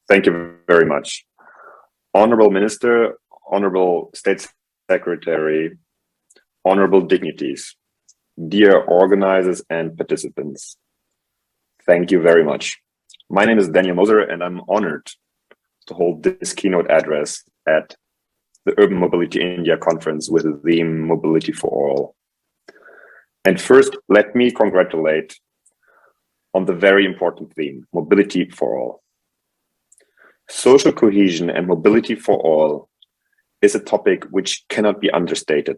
Thank you very much. Honorable Minister, Honorable State Secretary, honorable dignities, dear organizers and participants, thank you very much. My name is Daniel Moser and I'm honored to hold this keynote address at the Urban Mobility India conference with the theme Mobility for All. And first, let me congratulate on the very important theme, Mobility for All. Social cohesion and mobility for all is a topic which cannot be understated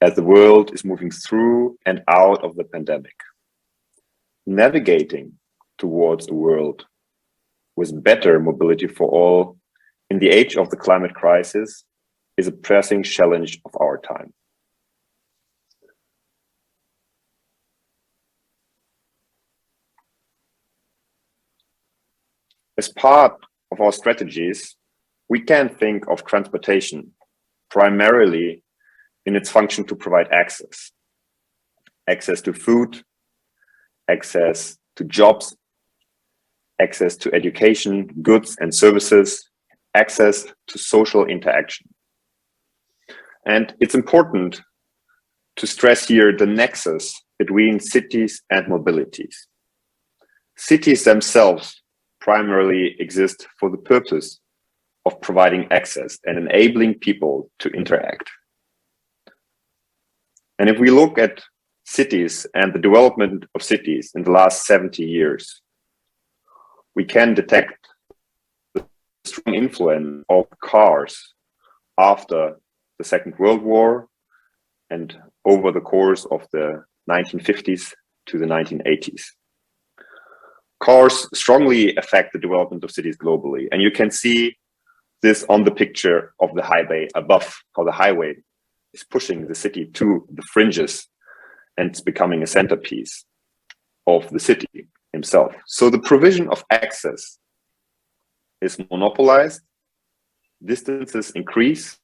as the world is moving through and out of the pandemic. Navigating towards a world with better mobility for all in the age of the climate crisis is a pressing challenge of our time. As part of our strategies, we can think of transportation primarily in its function to provide access. Access to food, access to jobs, access to education, goods and services, access to social interaction. And it's important to stress here the nexus between cities and mobilities. Cities themselves primarily exist for the purpose of providing access and enabling people to interact. And if we look at cities and the development of cities in the last 70 years, we can detect the strong influence of cars after the Second World War and over the course of the 1950s to the 1980s. Cars strongly affect the development of cities globally. And you can see this on the picture of the highway above, how the highway is pushing the city to the fringes and it's becoming a centerpiece of the city himself. So the provision of access is monopolized, distances increase.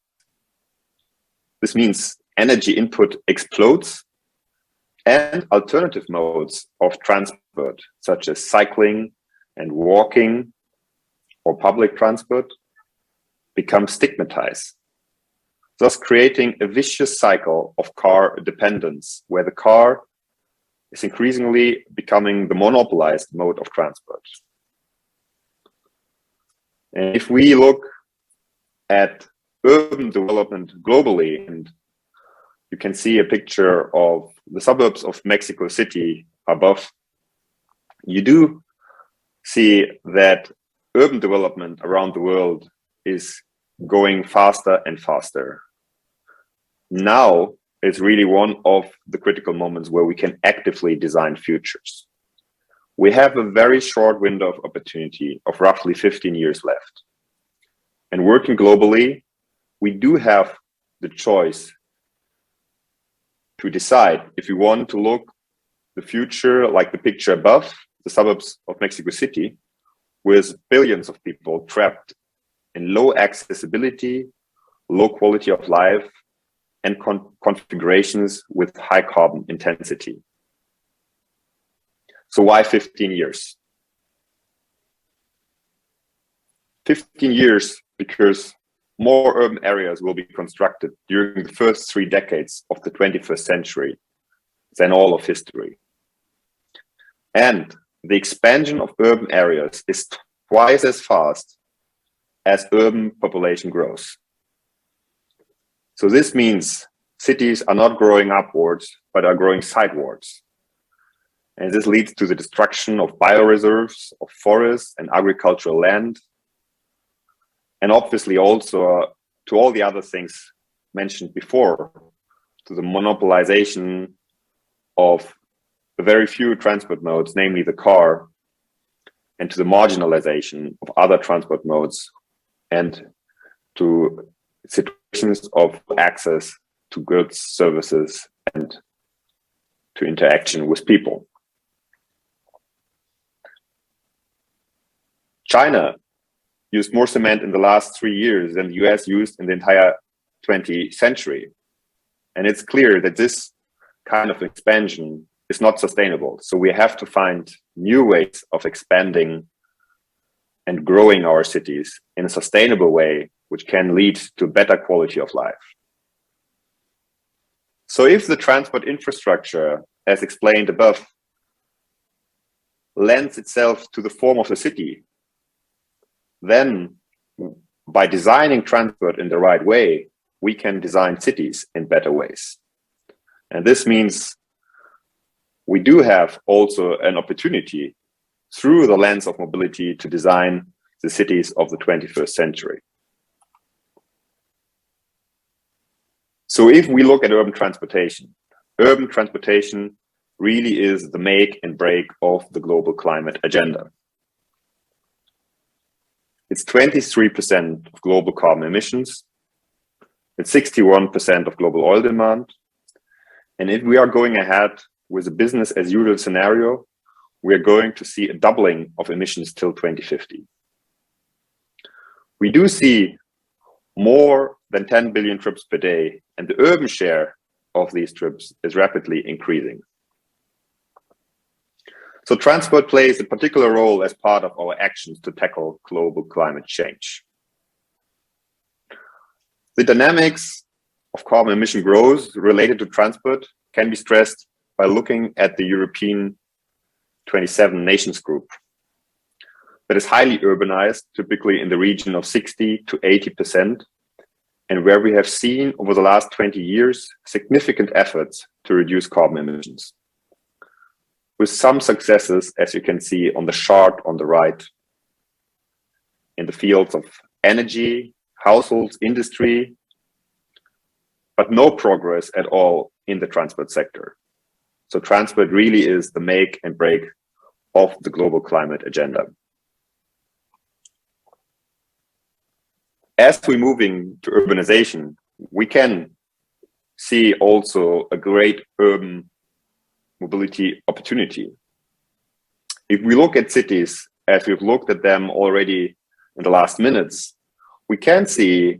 This means energy input explodes, and alternative modes of transport, such as cycling and walking or public transport, become stigmatized, thus creating a vicious cycle of car dependence, where the car is increasingly becoming the monopolized mode of transport. And if we look at urban development globally, and you can see a picture of the suburbs of Mexico City above, you do see that urban development around the world is going faster and faster. Now is really one of the critical moments where we can actively design futures. We have a very short window of opportunity of roughly 15 years left. And working globally, we do have the choice to decide if we want to look the future like the picture above, the suburbs of Mexico City, with billions of people trapped in low accessibility, low quality of life, and configurations with high carbon intensity. So why 15 years? 15 years because more urban areas will be constructed during the first 3 decades of the 21st century than all of history. And the expansion of urban areas is twice as fast as urban population grows. So this means cities are not growing upwards, but are growing sidewards. And this leads to the destruction of bioreserves, of forests and agricultural land, and obviously also to all the other things mentioned before, to the monopolization of the very few transport modes, namely the car, and to the marginalization of other transport modes, and to situations of access to goods, services, and to interaction with people. China used more cement in the last 3 years than the US used in the entire 20th century. And it's clear that this kind of expansion is not sustainable. So we have to find new ways of expanding and growing our cities in a sustainable way, which can lead to better quality of life. So if the transport infrastructure, as explained above, lends itself to the form of the city, then by designing transport in the right way, we can design cities in better ways. And this means we do have also an opportunity through the lens of mobility to design the cities of the 21st century. So if we look at urban transportation really is the make and break of the global climate agenda. It's 23% of global carbon emissions. It's 61% of global oil demand. And if we are going ahead with a business as usual scenario, we are going to see a doubling of emissions till 2050. We do see more than 10 billion trips per day, and the urban share of these trips is rapidly increasing. So transport plays a particular role as part of our actions to tackle global climate change. The dynamics of carbon emission growth related to transport can be stressed by looking at the European 27 nations group that is highly urbanized, typically in the region of 60 to 80%, and where we have seen over the last 20 years significant efforts to reduce carbon emissions, with some successes, as you can see on the chart on the right, in the fields of energy, households, industry, but no progress at all in the transport sector. So transport really is the make and break of the global climate agenda. As we're moving to urbanization, we can see also a great urban mobility opportunity. If we look at cities, as we've looked at them already in the last minutes, we can see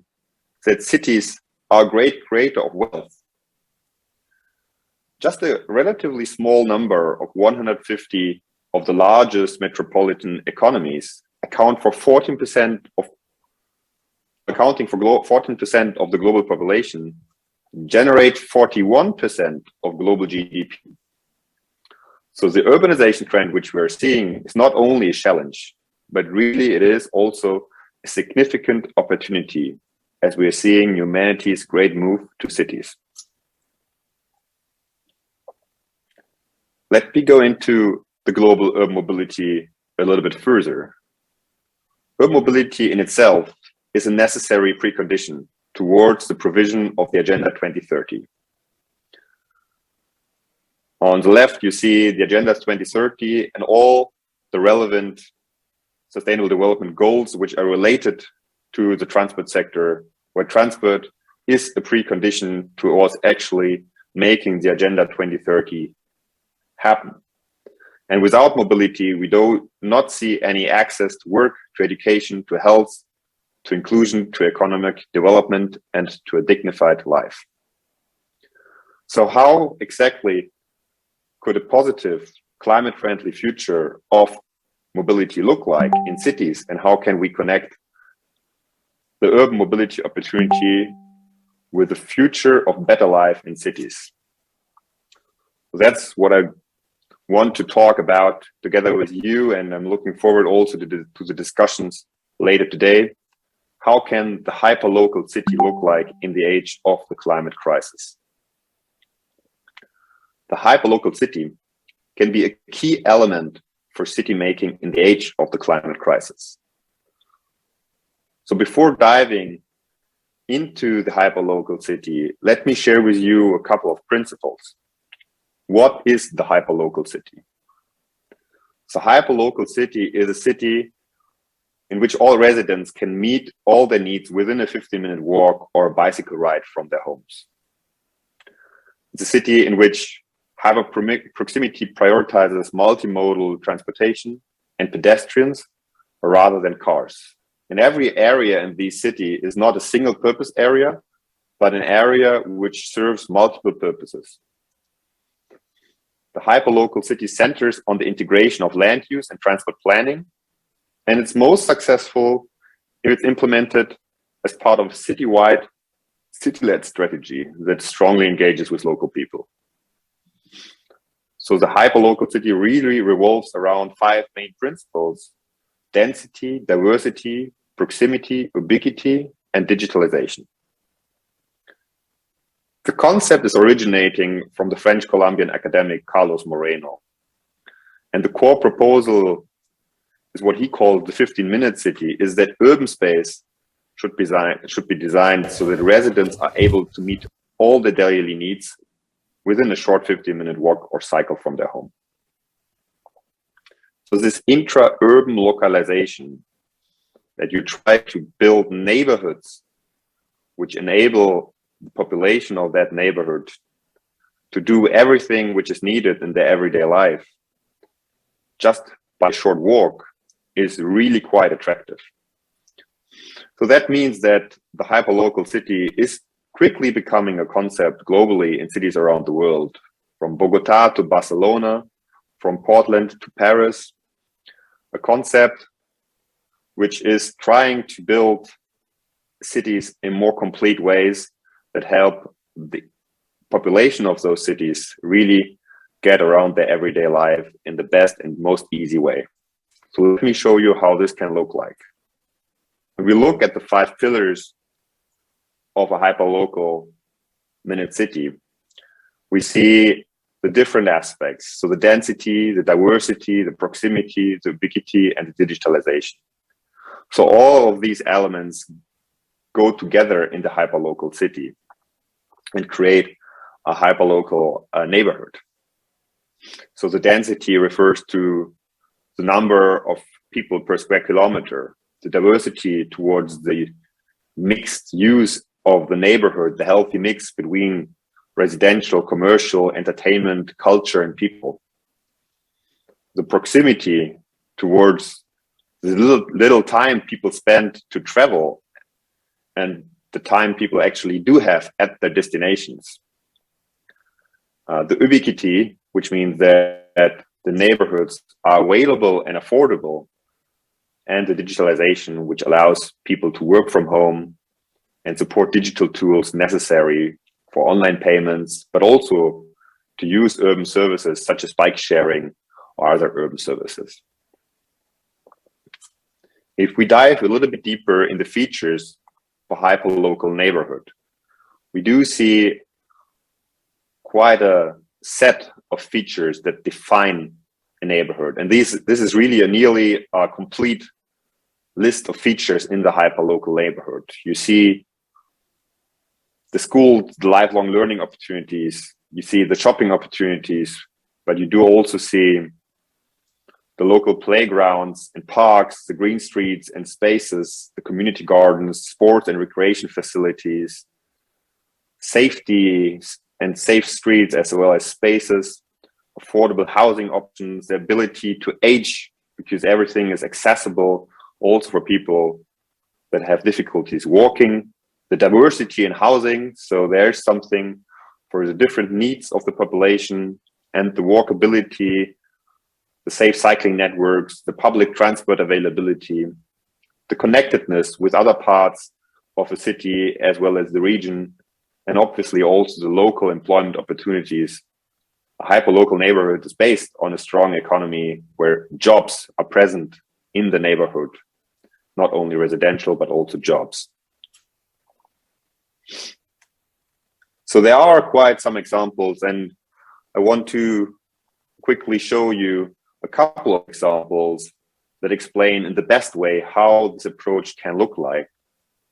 that cities are a great creator of wealth. Just a relatively small number of 150 of the largest metropolitan economies accounting for 14% of the global population, generate 41% of global GDP. So the urbanization trend which we're seeing is not only a challenge, but really it is also a significant opportunity as we are seeing humanity's great move to cities. Let me go into the global urban mobility a little bit further. Urban mobility in itself is a necessary precondition towards the provision of the Agenda 2030. On the left, you see the Agenda 2030 and all the relevant sustainable development goals which are related to the transport sector, where transport is a precondition towards actually making the Agenda 2030 happen. And without mobility, we do not see any access to work, to education, to health, to inclusion, to economic development, and to a dignified life. So how exactly could a positive, climate-friendly future of mobility look like in cities, and how can we connect the urban mobility opportunity with the future of better life in cities? That's what I want to talk about together with you, and I'm looking forward also to the discussions later today. How can the hyperlocal city look like in the age of the climate crisis? The hyperlocal city can be a key element for city making in the age of the climate crisis. So before diving into the hyperlocal city, let me share with you a couple of principles. What is the hyperlocal city? So hyperlocal city is a city in which all residents can meet all their needs within a 15-minute walk or a bicycle ride from their homes. It's a city in which hyperproximity prioritizes multimodal transportation and pedestrians rather than cars. And every area in this city is not a single purpose area, but an area which serves multiple purposes. The hyperlocal city centers on the integration of land use and transport planning And it's most successful if it's implemented as part of a citywide, city-led strategy that strongly engages with local people. So the hyperlocal city really revolves around 5 main principles: density, diversity, proximity, ubiquity, and digitalization. The concept is originating from the French Colombian academic Carlos Moreno. And the core proposal is what he called the 15-minute city, is that urban space should be designed so that residents are able to meet all their daily needs within a short 15-minute walk or cycle from their home. So this intra-urban localization, that you try to build neighborhoods which enable the population of that neighborhood to do everything which is needed in their everyday life just by a short walk, is really quite attractive. So that means that the hyperlocal city is quickly becoming a concept globally in cities around the world, from Bogota to Barcelona, from Portland to Paris, a concept which is trying to build cities in more complete ways that help the population of those cities really get around their everyday life in the best and most easy way. So let me show you how this can look like. When we look at the 5 pillars of a hyperlocal minute city, we see the different aspects. So the density, the diversity, the proximity, the ubiquity, and the digitalization. So all of these elements go together in the hyperlocal city and create a hyperlocal neighborhood. So the density refers to the number of people per square kilometer, the diversity towards the mixed use of the neighborhood, the healthy mix between residential, commercial, entertainment, culture, and people. The proximity towards the little time people spend to travel and the time people actually do have at their destinations. The ubiquity, which means that the neighborhoods are available and affordable, and the digitalization, which allows people to work from home and support digital tools necessary for online payments, but also to use urban services such as bike sharing or other urban services. If we dive a little bit deeper in the features of a hyperlocal neighborhood, we do see quite a set of features that define a neighborhood. And this is really a nearly complete list of features in the hyperlocal neighborhood. You see the school, the lifelong learning opportunities, you see the shopping opportunities, but you do also see the local playgrounds and parks, the green streets and spaces, the community gardens, sports and recreation facilities, safety and safe streets, as well as spaces, affordable housing options, the ability to age, because everything is accessible also for people that have difficulties walking, the diversity in housing, so there's something for the different needs of the population, and the walkability, the safe cycling networks, the public transport availability, the connectedness with other parts of the city as well as the region, and obviously also the local employment opportunities. A hyperlocal neighborhood is based on a strong economy where jobs are present in the neighborhood, not only residential, but also jobs. So there are quite some examples, and I want to quickly show you a couple of examples that explain in the best way how this approach can look like.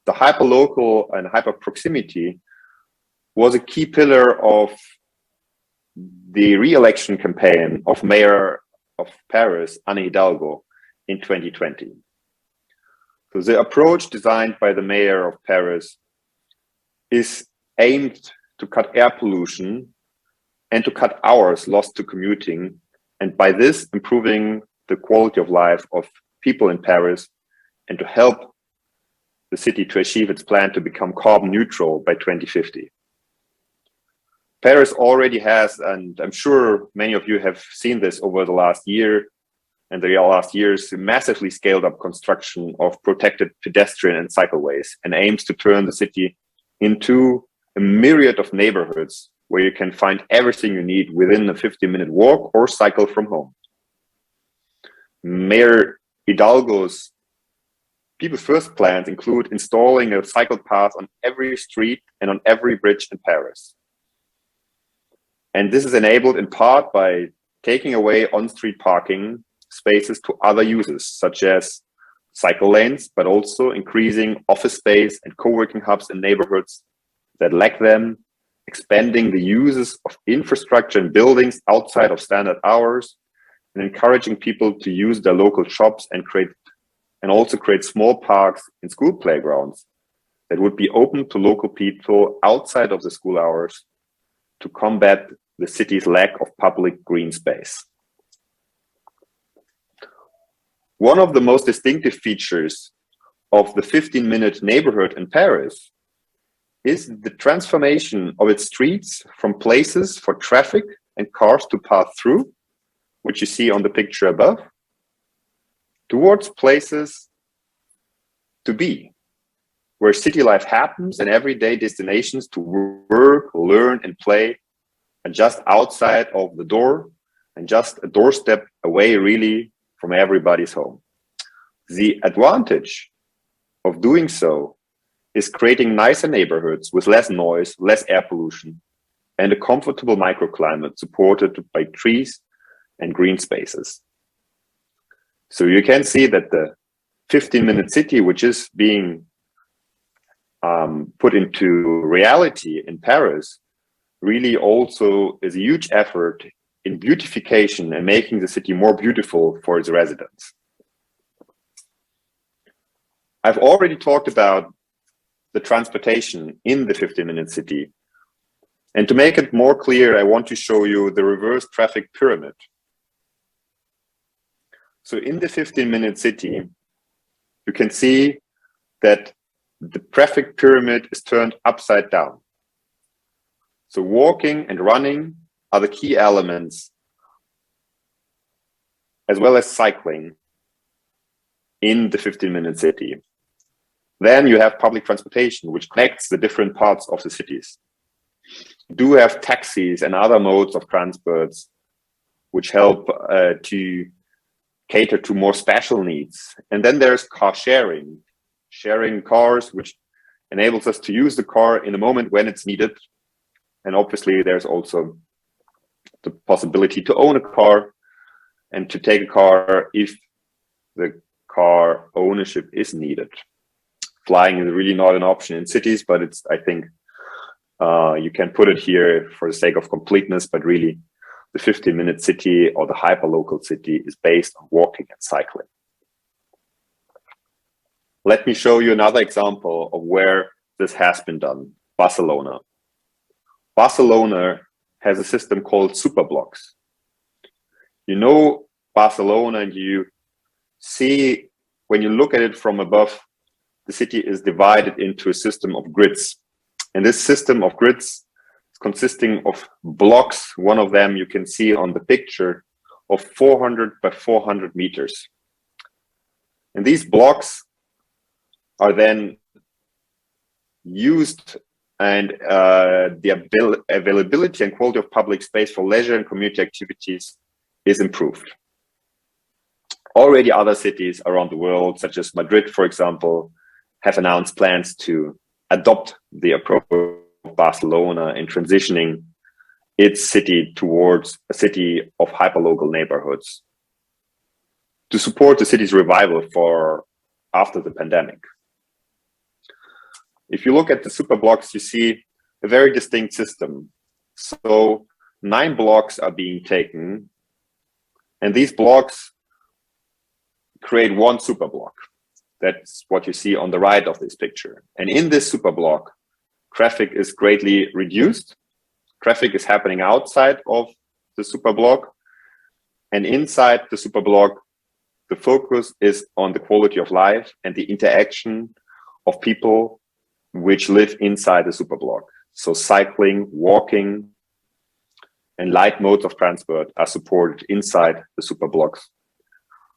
The hyperlocal and hyperproximity was a key pillar of the re-election campaign of Mayor of Paris, Anne Hidalgo, in 2020. So the approach designed by the Mayor of Paris is aimed to cut air pollution and to cut hours lost to commuting, and by this improving the quality of life of people in Paris and to help the city to achieve its plan to become carbon neutral by 2050. Paris already has, and I'm sure many of you have seen this over the last year, and the last years, massively scaled up construction of protected pedestrian and cycleways and aims to turn the city into a myriad of neighborhoods where you can find everything you need within a 15-minute walk or cycle from home. Mayor Hidalgo's People First plans include installing a cycle path on every street and on every bridge in Paris. And this is enabled in part by taking away on-street parking spaces to other uses, such as cycle lanes, but also increasing office space and co-working hubs in neighborhoods that lack them, expanding the uses of infrastructure and buildings outside of standard hours, and encouraging people to use their local shops and also create small parks in school playgrounds that would be open to local people outside of the school hours to combat the city's lack of public green space. One of the most distinctive features of the 15-minute neighborhood in Paris is the transformation of its streets from places for traffic and cars to pass through, which you see on the picture above, towards places to be, where city life happens and everyday destinations to work, learn, and play are just outside of the door and just a doorstep away, really, from everybody's home. The advantage of doing so is creating nicer neighborhoods with less noise, less air pollution, and a comfortable microclimate supported by trees and green spaces. So you can see that the 15-minute city, which is being put into reality in Paris, really also is a huge effort in beautification and making the city more beautiful for its residents. I've already talked about the transportation in the 15-minute city. And to make it more clear, I want to show you the reverse traffic pyramid. So in the 15-minute city, you can see that the traffic pyramid is turned upside down. So walking and running are the key elements, as well as cycling in the 15-minute city. Then you have public transportation, which connects the different parts of the cities. You do have taxis and other modes of transports, which help to cater to more special needs. And then there's car sharing cars, which enables us to use the car in a moment when it's needed. And obviously there's also the possibility to own a car and to take a car if the car ownership is needed. Flying is really not an option in cities, but it's, I think, you can put it here for the sake of completeness, but really the 15-minute city or the hyperlocal city is based on walking and cycling. Let me show you another example of where this has been done, Barcelona. Barcelona has a system called Superblocks. You know Barcelona, and you see, when you look at it from above, the city is divided into a system of grids. And this system of grids is consisting of blocks. One of them you can see on the picture of 400 by 400 meters. And these blocks are then used, and the availability and quality of public space for leisure and community activities is improved. Already other cities around the world, such as Madrid, for example, have announced plans to adopt the approach of Barcelona in transitioning its city towards a city of hyperlocal neighborhoods to support the city's revival for after the pandemic. If you look at the Superblocks, you see a very distinct system. So 9 blocks are being taken, and these blocks create one superblock. That's what you see on the right of this picture. And in this superblock, traffic is greatly reduced. Traffic is happening outside of the superblock. And inside the superblock, the focus is on the quality of life and the interaction of people which live inside the superblock. So cycling, walking, and light modes of transport are supported inside the superblocks.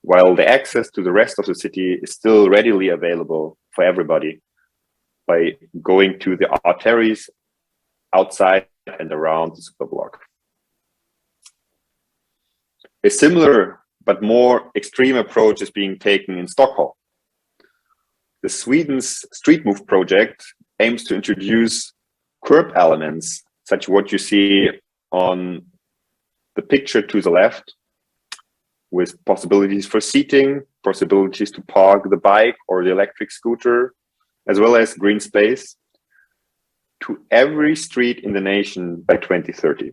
while the access to the rest of the city is still readily available for everybody by going to the arteries outside and around the superblock. A similar but more extreme approach is being taken in Stockholm. The Sweden's Street Move project aims to introduce curb elements, such as what you see on the picture to the left, with possibilities for seating, possibilities to park the bike or the electric scooter, as well as green space, to every street in the nation by 2030.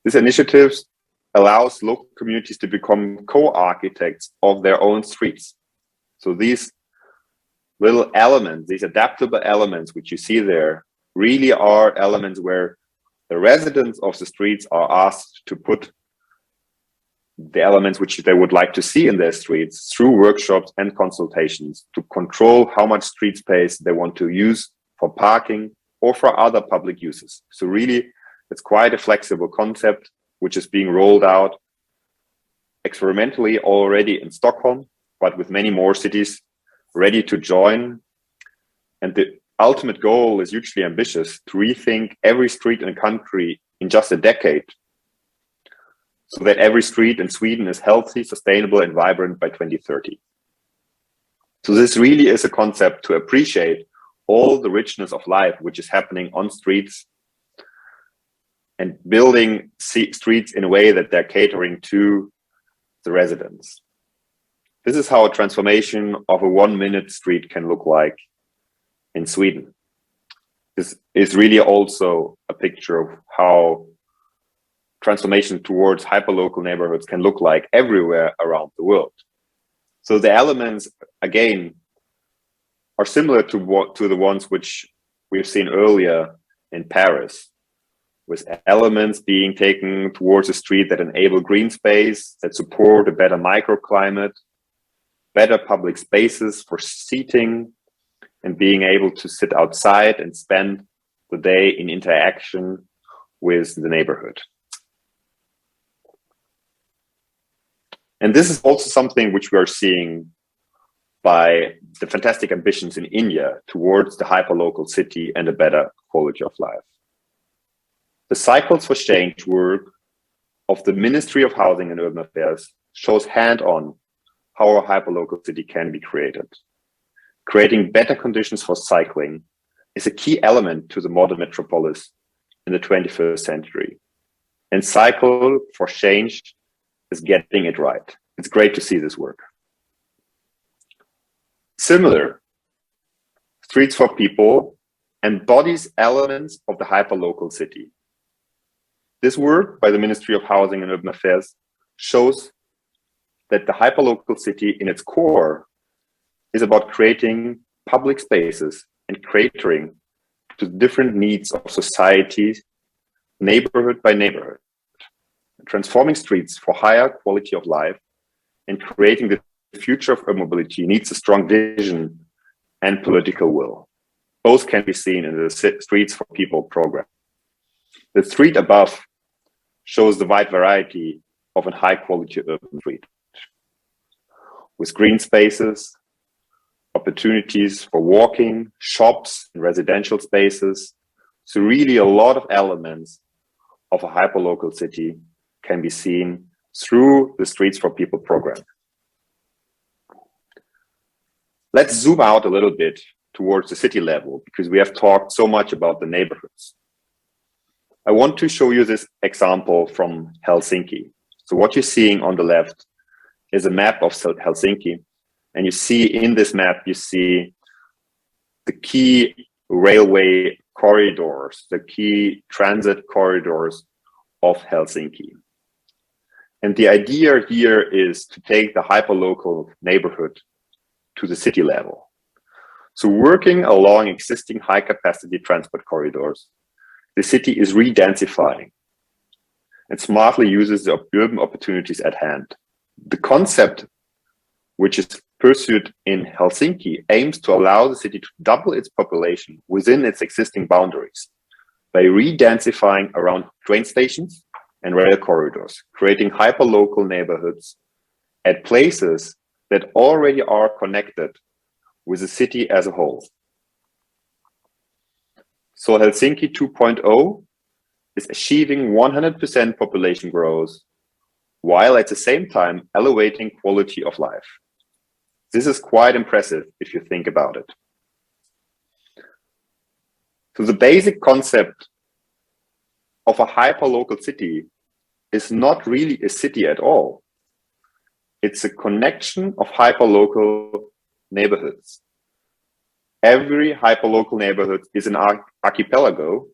This initiative allows local communities to become co-architects of their own streets. So these little elements, these adaptable elements which you see there, really are elements where the residents of the streets are asked to put the elements which they would like to see in their streets through workshops and consultations to control how much street space they want to use for parking or for other public uses. So really, it's quite a flexible concept which is being rolled out experimentally already in Stockholm, but with many more cities ready to join. And the ultimate goal is hugely ambitious: to rethink every street in a country in just a decade, so that every street in Sweden is healthy, sustainable, and vibrant by 2030. So this really is a concept to appreciate all the richness of life which is happening on streets, and building streets in a way that they're catering to the residents. This is how a transformation of a 1-minute street can look like in Sweden. This is really also a picture of how transformation towards hyperlocal neighborhoods can look like everywhere around the world. So the elements, again, are similar to the ones which we've seen earlier in Paris, with elements being taken towards a street that enable green space, that support a better microclimate, better public spaces for seating, and being able to sit outside and spend the day in interaction with the neighborhood. And this is also something which we are seeing by the fantastic ambitions in India towards the hyperlocal city and a better quality of life. The Cycles for Change work of the Ministry of Housing and Urban Affairs shows hand-on how a hyperlocal city can be created. Creating better conditions for cycling is a key element to the modern metropolis in the 21st century. And Cycle for Change is getting it right. It's great to see this work. Similar, Streets for People embodies elements of the hyperlocal city. This work by the Ministry of Housing and Urban Affairs shows that the hyperlocal city in its core is about creating public spaces and catering to different needs of society, neighborhood by neighborhood, transforming streets for higher quality of life and creating the future of urban mobility needs a strong vision and political will. Both can be seen in the Streets for People program. The street above shows the wide variety of a high quality urban street, with green spaces, opportunities for walking, shops, and residential spaces. So really a lot of elements of a hyperlocal city can be seen through the Streets for People program. Let's zoom out a little bit towards the city level, because we have talked so much about the neighborhoods. I want to show you this example from Helsinki. So what you're seeing on the left is a map of Helsinki. And you see in this map, you see the key railway corridors, the key transit corridors of Helsinki. And the idea here is to take the hyperlocal neighborhood to the city level. So working along existing high capacity transport corridors, the city is re-densifying and smartly uses the urban opportunities at hand. The concept which is pursued in Helsinki aims to allow the city to double its population within its existing boundaries by re-densifying around train stations and rail corridors, creating hyperlocal neighborhoods at places that already are connected with the city as a whole. So Helsinki 2.0 is achieving 100% population growth, while at the same time elevating quality of life. This is quite impressive if you think about it. So the basic concept of a hyperlocal city is not really a city at all. It's a connection of hyperlocal neighborhoods. Every hyperlocal neighborhood is an archipelago,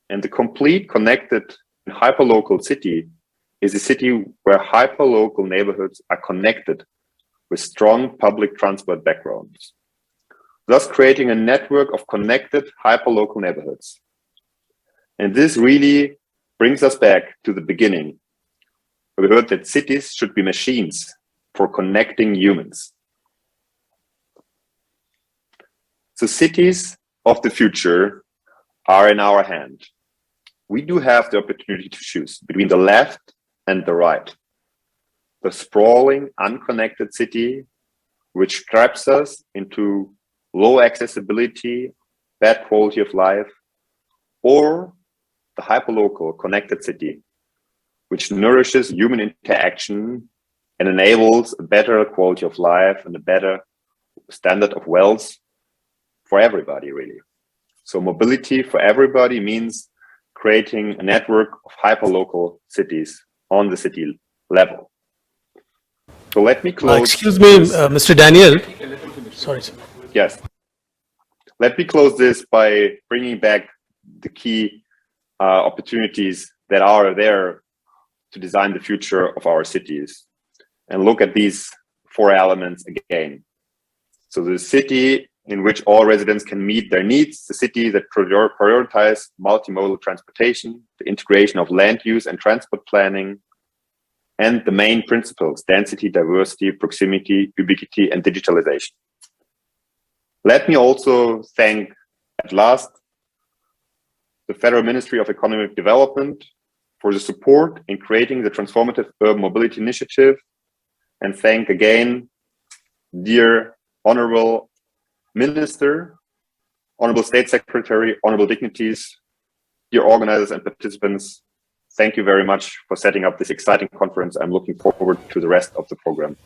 and the complete connected hyperlocal city is a city where hyperlocal neighborhoods are connected with strong public transport backgrounds, thus creating a network of connected hyperlocal neighborhoods. And this really brings us back to the beginning. We heard that cities should be machines for connecting humans. The cities of the future are in our hand. We do have the opportunity to choose between the left and the right. The sprawling, unconnected city, which traps us into low accessibility, bad quality of life, or the hyperlocal connected city, which nourishes human interaction and enables a better quality of life and a better standard of wealth for everybody, really. So mobility for everybody means creating a network of hyperlocal cities on the city level. So let me close. Excuse me, Mr. Daniel. Sorry, sir. Yes. Let me close this by bringing back the key opportunities that are there to design the future of our cities, and look at these 4 elements again. So the city in which all residents can meet their needs, the city that prioritize multimodal transportation, the integration of land use and transport planning, and the main principles: density, diversity, proximity, ubiquity, and digitalization. Let me also thank, at last, the Federal Ministry of Economic Development for the support in creating the Transformative Urban Mobility Initiative, and thank again, dear Honorable Minister, Honorable State Secretary, Honorable dignitaries, dear organizers and participants. Thank you very much for setting up this exciting conference. I'm looking forward to the rest of the program.